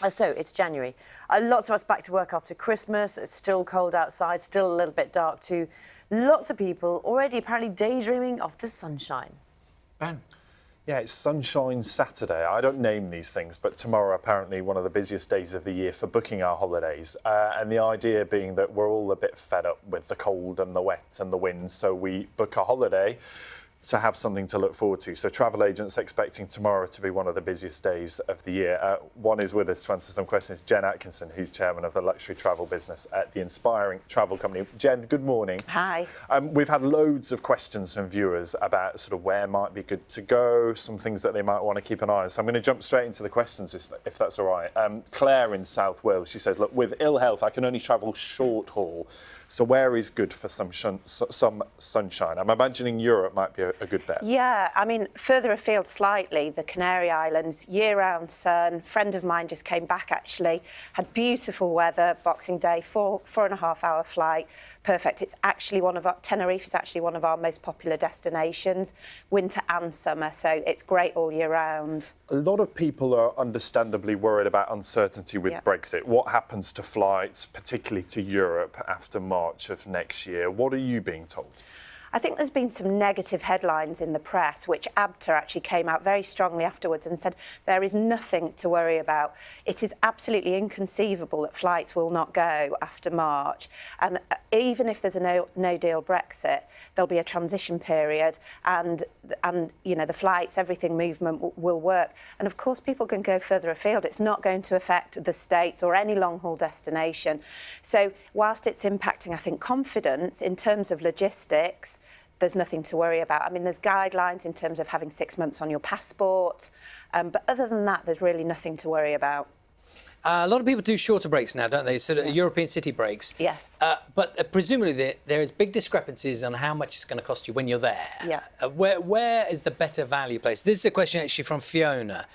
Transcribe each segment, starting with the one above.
So it's January. Lots of us back to work after Christmas. It's still cold outside, still a little bit dark too. Lots of people already apparently daydreaming of the sunshine. Ben? Yeah, it's Sunshine Saturday. I don't name these things, but tomorrow apparently one of the busiest days of the year for booking our holidays. And the idea being that we're all a bit fed up with the cold and the wet and the wind, so we book a holiday to have something to look forward to. So travel agents expecting tomorrow to be one of the busiest days of the year. One is with us to answer some questions, Jen Atkinson, who's chairman of the luxury travel business at the Inspiring Travel Company. Jen, good morning. Hi. We've had loads of questions from viewers about sort of where might be good to go, some things that they might want to keep an eye on. So I'm going to jump straight into the questions if that's all right. Claire in South Wales, she says, look, with ill health, I can only travel short haul. So where is good for some sunshine? I'm imagining Europe might be a good bet. Yeah, I mean, further afield slightly, the Canary Islands, year-round sun. A friend of mine just came back, actually, had beautiful weather, Boxing Day, 4.5-hour flight. Perfect. It's actually Tenerife is actually one of our most popular destinations, winter and summer, so it's great all year round. A lot of people are understandably worried about uncertainty with Brexit. What happens to flights, particularly to Europe, after March of next year? What are you being told? I think there's been some negative headlines in the press, which ABTA actually came out very strongly afterwards and said there is nothing to worry about. It is absolutely inconceivable that flights will not go after March. And even if there's a no-deal Brexit, there'll be a transition period and you know, the flights, everything movement will work. And of course, people can go further afield. It's not going to affect the States or any long-haul destination. So whilst it's impacting, I think, confidence in terms of logistics, there's nothing to worry about. I mean, there's guidelines in terms of having 6 months on your passport, but other than that, there's really nothing to worry about. A lot of people do shorter breaks now, don't they? Sort of European city breaks. Yes. But presumably there is big discrepancies on how much it's going to cost you when you're there. Yeah. Where is the better value place? This is a question actually from Fiona.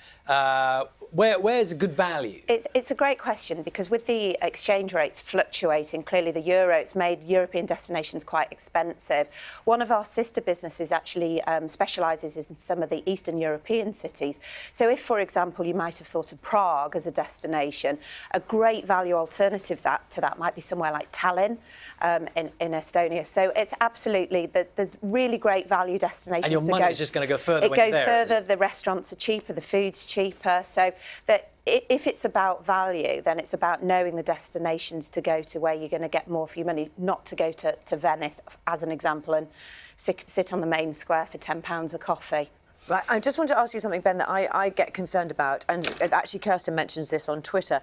Where is a good value? It's a great question because with the exchange rates fluctuating, clearly the euro, it's made European destinations quite expensive. One of our sister businesses actually specialises in some of the Eastern European cities. So if, for example, you might have thought of Prague as a destination, a great value alternative to that might be somewhere like Tallinn in Estonia. So it's absolutely, there's really great value destinations. And your money is just going to go further when you're there. It goes further, the restaurants are cheaper, the food's cheaper. So that if it's about value, then it's about knowing the destinations to go to where you're going to get more for your money, not to go to Venice, as an example, and sit on the main square for £10 a coffee. Right, I just want to ask you something, Ben, that I get concerned about, and actually Kirsten mentions this on Twitter.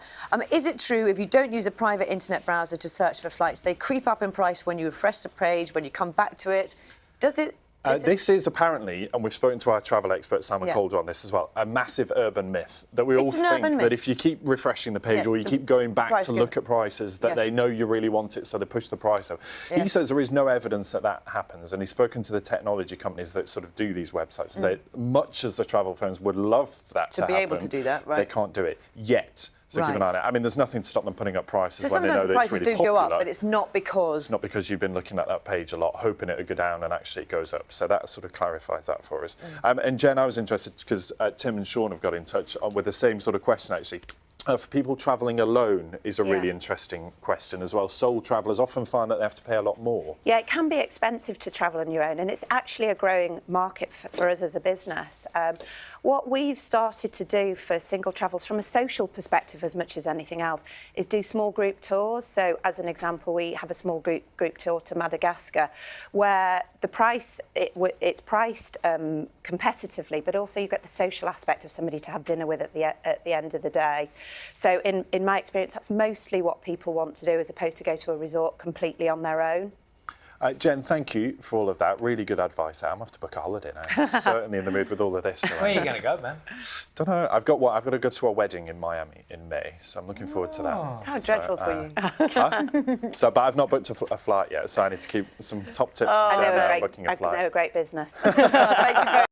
Is it true if you don't use a private internet browser to search for flights, they creep up in price when you refresh the page, when you come back to it? Does it... This is apparently, and we've spoken to our travel expert Simon Calder on this as well, a massive urban myth that we all think that if you keep refreshing the page or you keep going back to look at prices, that they know you really want it, so they push the price up. He says there is no evidence that that happens, and he's spoken to the technology companies that sort of do these websites and say, much as the travel firms would love that to happen, be able to do that, right? They can't do it yet. So keep an eye on it. I mean, there's nothing to stop them putting up prices when they know that it's really popular. So sometimes the prices do go up, but it's not because... It's not because you've been looking at that page a lot, hoping it would go down, and actually it goes up. So that sort of clarifies that for us. And Jen, I was interested because Tim and Sean have got in touch with the same sort of question, actually. For people travelling alone is a really interesting question as well. Sole travellers often find that they have to pay a lot more. Yeah, it can be expensive to travel on your own, and it's actually a growing market for us as a business. What we've started to do for single travels from a social perspective as much as anything else is do small group tours. So as an example, we have a small group tour to Madagascar where the price, it's priced competitively, but also you get the social aspect of somebody to have dinner with at the end of the day. So in my experience, that's mostly what people want to do as opposed to go to a resort completely on their own. Jen, thank you for all of that. Really good advice. I'm off to book a holiday now. I'm certainly in the mood with all of this. Where are you going to go, man? Don't know. I've got to go to a wedding in Miami in May, so I'm looking forward to that. How dreadful for you. But I've not booked a flight yet, so I need to keep some top tips from Jen booking a flight. I know a great business. Thank you very